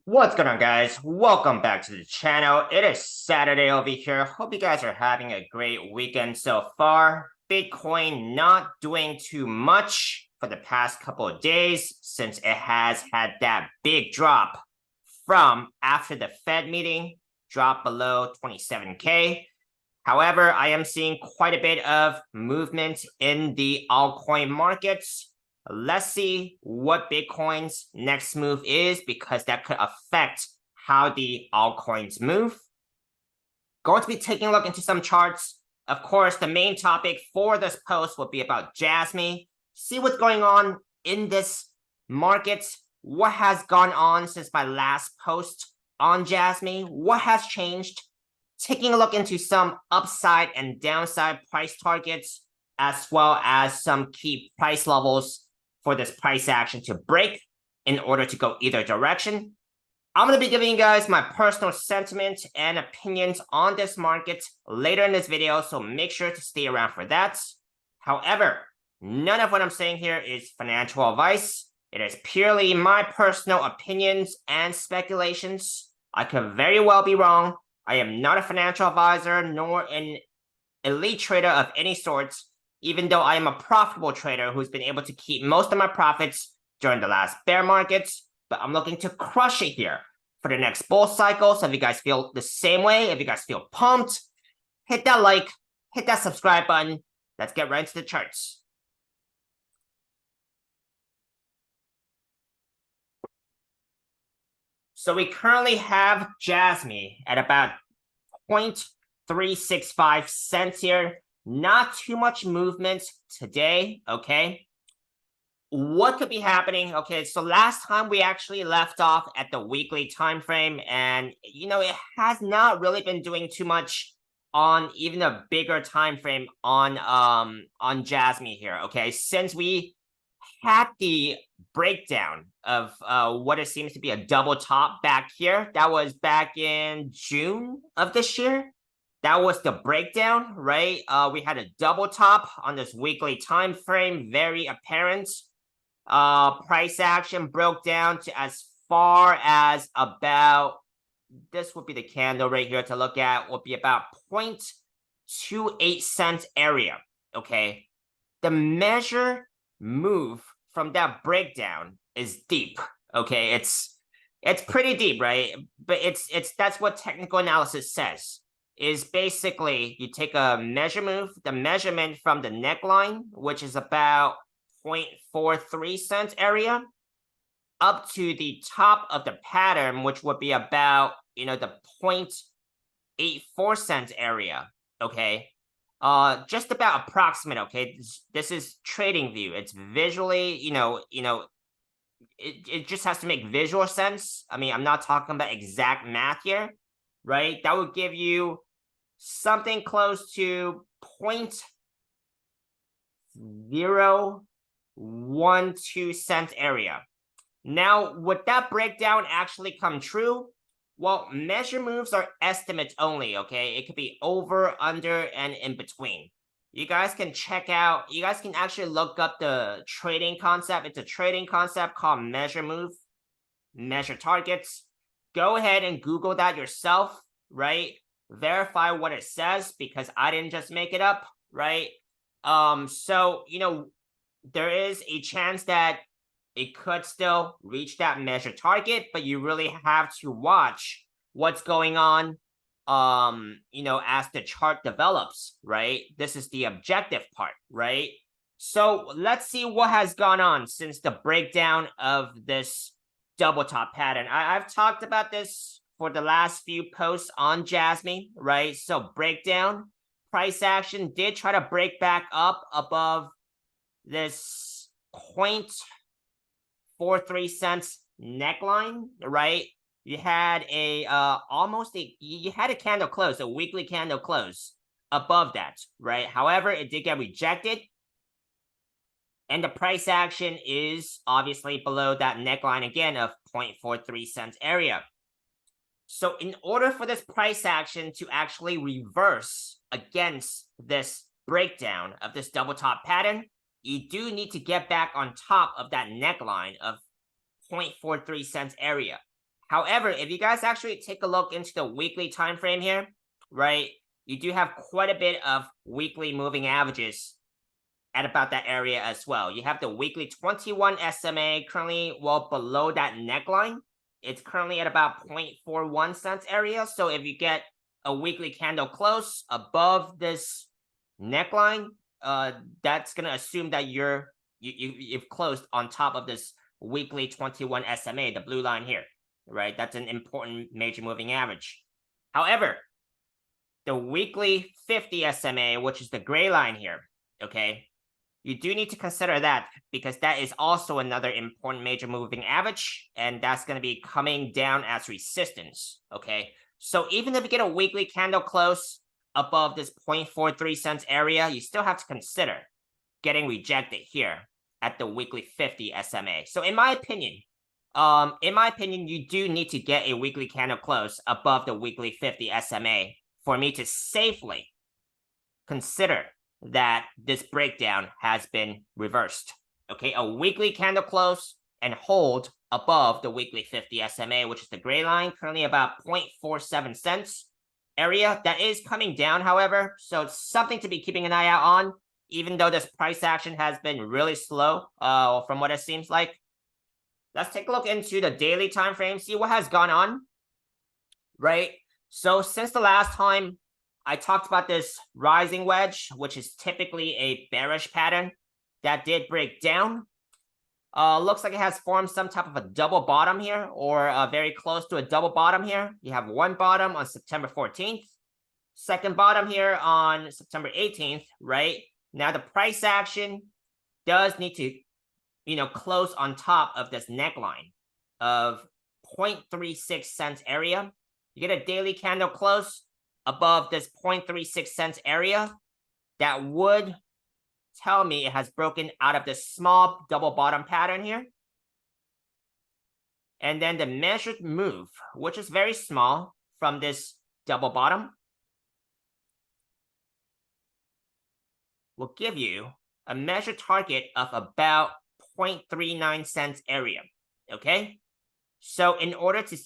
What's going on, guys? Welcome back to the channel. It is Saturday over here. Hope you guys are having a great weekend so far. Bitcoin not doing too much for the past couple of days since it has had that big drop from after the Fed meeting, drop below 27K. However, I am seeing quite a bit of movement in the altcoin markets. Let's see what Bitcoin's next move is, because that could affect how the altcoins move. Going to be taking a look into some charts. Of course, the main topic for this post will be about JASMY. See what's going on in this market. What has gone on since my last post on JASMY? What has changed? Taking a look into some upside and downside price targets, as well as some key price levels for this price action to break in order to go either direction. I'm going to be giving you guys my personal sentiment and opinions on this market later in this video, so make sure to stay around for that. However, none of what I'm saying here is financial advice. It is purely my personal opinions and speculations. I could very well be wrong. I am not a financial advisor nor an elite trader of any sort, even though I am a profitable trader who's been able to keep most of my profits during the last bear markets. But I'm looking to crush it here for the next bull cycle. So if you guys feel the same way, if you guys feel pumped, hit that like, hit that subscribe button. Let's get right into the charts. So we currently have JASMY at about 0.365 cents here. Not too much movement today, okay? What could be happening? Okay, so last time we actually left off at the weekly time frame, and it has not really been doing too much on even a bigger time frame on JASMY here, okay? Since we had the breakdown of what it seems to be a double top back here. That was back in June of this year. That was the breakdown, right? We had a double top on this weekly time frame, very apparent. Price action broke down to as far as about, this would be the candle right here to look at, would be about 0.28 cent area, okay? The measure move from that breakdown is deep, okay? It's pretty deep, right? But it's that's what technical analysis says, is basically you take a measure move, the measurement from the neckline, which is about 0.43 cents area, up to the top of the pattern, which would be about the 0.84 cents area, okay? Just about approximate, okay? This is trading view. It's visually, it just has to make visual sense. I mean, I'm not talking about exact math here, right? That would give you something close to 0.012 cent area. Now, would that breakdown actually come true? Well, measure moves are estimates only, okay? It could be over, under, and in between. You guys can check out, you guys can actually look up the trading concept. It's a trading concept called measure move, measure targets. Go ahead and Google that yourself, right? Verify what it says, because I didn't just make it up, right? So, there is a chance that it could still reach that measure target, but you really have to watch what's going on, as the chart develops, right? This is the objective part, right? So let's see what has gone on since the breakdown of this double top pattern. I've talked about this for the last few posts on JASMY, right? So breakdown, price action did try to break back up above this 0.43 cents neckline, right? You had a you had a candle close, a weekly candle close above that, right? However, it did get rejected, and the price action is obviously below that neckline again of 0.43 cents area. So in order for this price action to actually reverse against this breakdown of this double top pattern, you do need to get back on top of that neckline of 0.43 cents area. However, if you guys actually take a look into the weekly time frame here, right, you do have quite a bit of weekly moving averages at about that area as well. You have the weekly 21 SMA currently well below that neckline. It's currently at about 0.41 cents area. So if you get a weekly candle close above this neckline, that's gonna assume that you've closed on top of this weekly 21 SMA, the blue line here, right? That's an important major moving average. However, the weekly 50 SMA, which is the gray line here, okay, you do need to consider that because that is also another important major moving average, and that's going to be coming down as resistance, okay? So even if you get a weekly candle close above this 0.43 cents area, you still have to consider getting rejected here at the weekly 50 SMA. So in my opinion, you do need to get a weekly candle close above the weekly 50 SMA for me to safely consider that this breakdown has been reversed. Okay, a weekly candle close and hold above the weekly 50 SMA, which is the gray line, currently about 0.47 cents area. That is coming down, however, so it's something to be keeping an eye out on, even though this price action has been really slow, from what it seems like. Let's take a look into the daily time frame, see what has gone on, right? So since the last time I talked about this rising wedge, which is typically a bearish pattern that did break down. Looks like it has formed some type of a double bottom here, or very close to a double bottom here. You have one bottom on September 14th, second bottom here on September 18th, right? Now the price action does need to, close on top of this neckline of 0.36 cents area. You get a daily candle close above this 0.36 cents area, that would tell me it has broken out of this small double bottom pattern here. And then the measured move, which is very small from this double bottom, will give you a measured target of about 0.39 cents area, okay? So in order to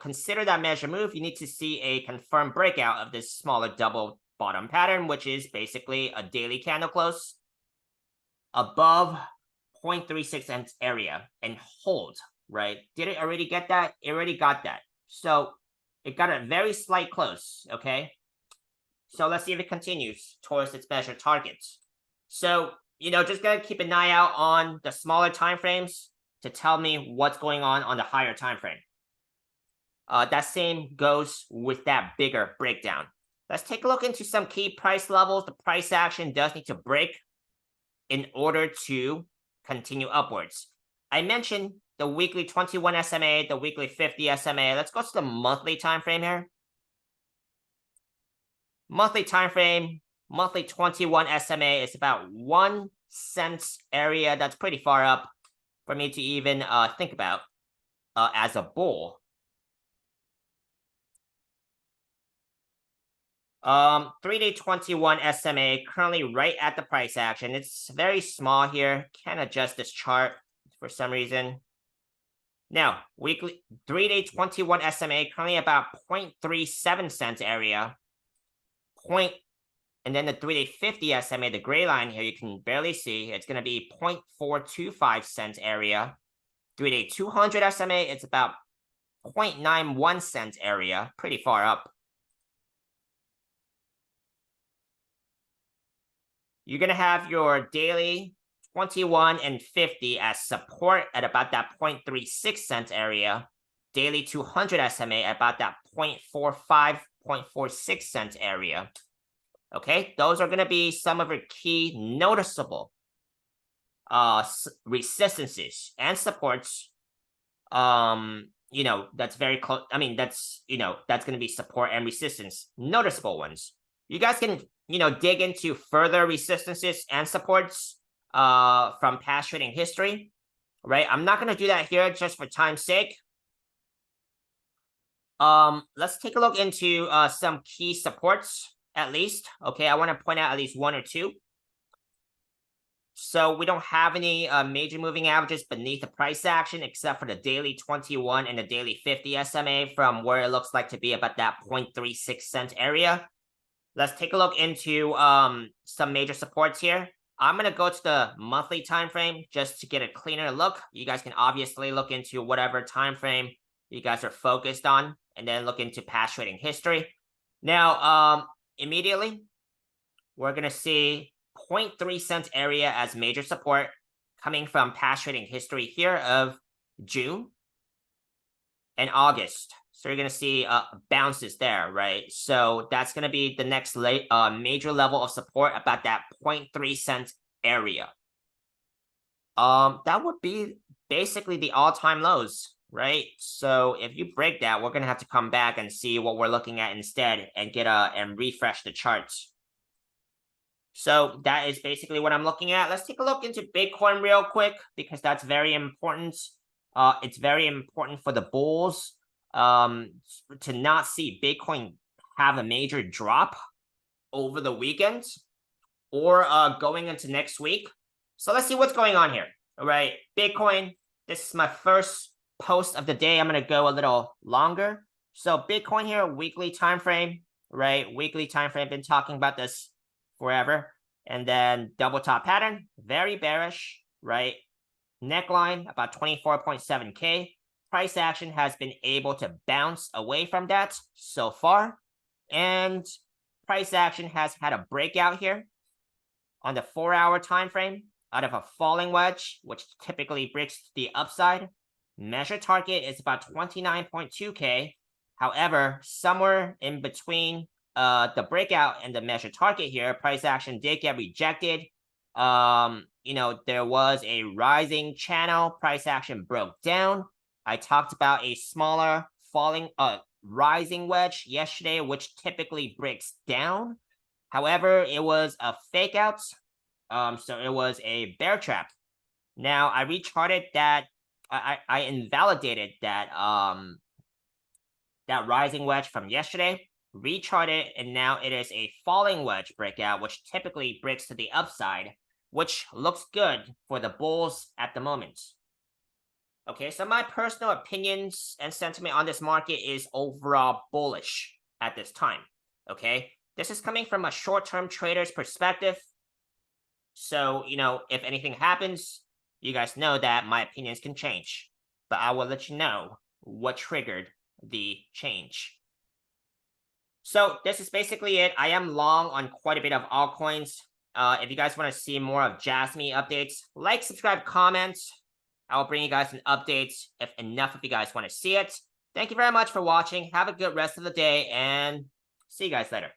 consider that measure move, you need to see a confirmed breakout of this smaller double bottom pattern, which is basically a daily candle close above 0.36 cents area and hold, right? Did it already get that? It already got that. So it got a very slight close, okay? So let's see if it continues towards its measured targets. So, just gotta keep an eye out on the smaller time frames to tell me what's going on the higher time frame. That same goes with that bigger breakdown. Let's take a look into some key price levels. The price action does need to break in order to continue upwards. I mentioned the weekly 21 SMA, the weekly 50 SMA. Let's go to the monthly time frame here. Monthly time frame, monthly 21 SMA is about 1 cent area. That's pretty far up for me to even think about as a bull. 3-day 21 SMA currently right at the price action. It's very small here. Can't adjust this chart for some reason. Now, weekly 3-day 21 SMA currently about 0.37 cents area. And then the 3-day 50 SMA, the gray line here, you can barely see. It's going to be 0.425 cents area. 3-day 200 SMA, it's about 0.91 cents area. Pretty far up. You're going to have your daily 21 and 50 as support at about that 0.36 cents area. Daily 200 SMA at about that 0.45, 0.46 cents area. Okay, those are going to be some of your key noticeable resistances and supports. That's very close. I mean, that's going to be support and resistance, noticeable ones. You guys can dig into further resistances and supports from past trading history, right? I'm not going to do that here just for time's sake. Let's take a look into some key supports at least. Okay, I want to point out at least one or two. So we don't have any major moving averages beneath the price action, except for the daily 21 and the daily 50 SMA from where it looks like to be about that 0.36 cent area. Let's take a look into some major supports here. I'm going to go to the monthly time frame just to get a cleaner look. You guys can obviously look into whatever time frame you guys are focused on and then look into past trading history. Now, immediately, we're going to see 0.3 cent area as major support coming from past trading history here of June and August. So you're going to see bounces there, right? So that's going to be the next major level of support about that 0.3 cent area. That would be basically the all-time lows, right? So if you break that, we're going to have to come back and see what we're looking at instead and get and refresh the charts. So that is basically what I'm looking at. Let's take a look into Bitcoin real quick because that's very important. It's very important for the bulls to not see Bitcoin have a major drop over the weekend or going into next week. So let's see what's going on here. All right, Bitcoin, this is my first post of the day. I'm going to go a little longer. So Bitcoin here, weekly time frame, right? Weekly time frame, been talking about this forever. And then double top pattern, very bearish, right? Neckline, about 24.7K. Price action has been able to bounce away from that so far. And price action has had a breakout here on the 4-hour time frame out of a falling wedge, which typically breaks to the upside. Measure target is about 29.2K. However, somewhere in between the breakout and the measure target here, price action did get rejected. There was a rising channel. Price action broke down. I talked about a smaller falling rising wedge yesterday, which typically breaks down. However, it was a fake out. So it was a bear trap. Now I recharted that. I invalidated that that rising wedge from yesterday, recharted, and now it is a falling wedge breakout, which typically breaks to the upside, which looks good for the bulls at the moment. Okay, so my personal opinions and sentiment on this market is overall bullish at this time. Okay, this is coming from a short-term trader's perspective. So, if anything happens, you guys know that my opinions can change, but I will let you know what triggered the change. So this is basically it. I am long on quite a bit of altcoins. If you guys want to see more of JASMY updates, like, subscribe, comment. I'll bring you guys an update if enough of you guys want to see it. Thank you very much for watching. Have a good rest of the day and see you guys later.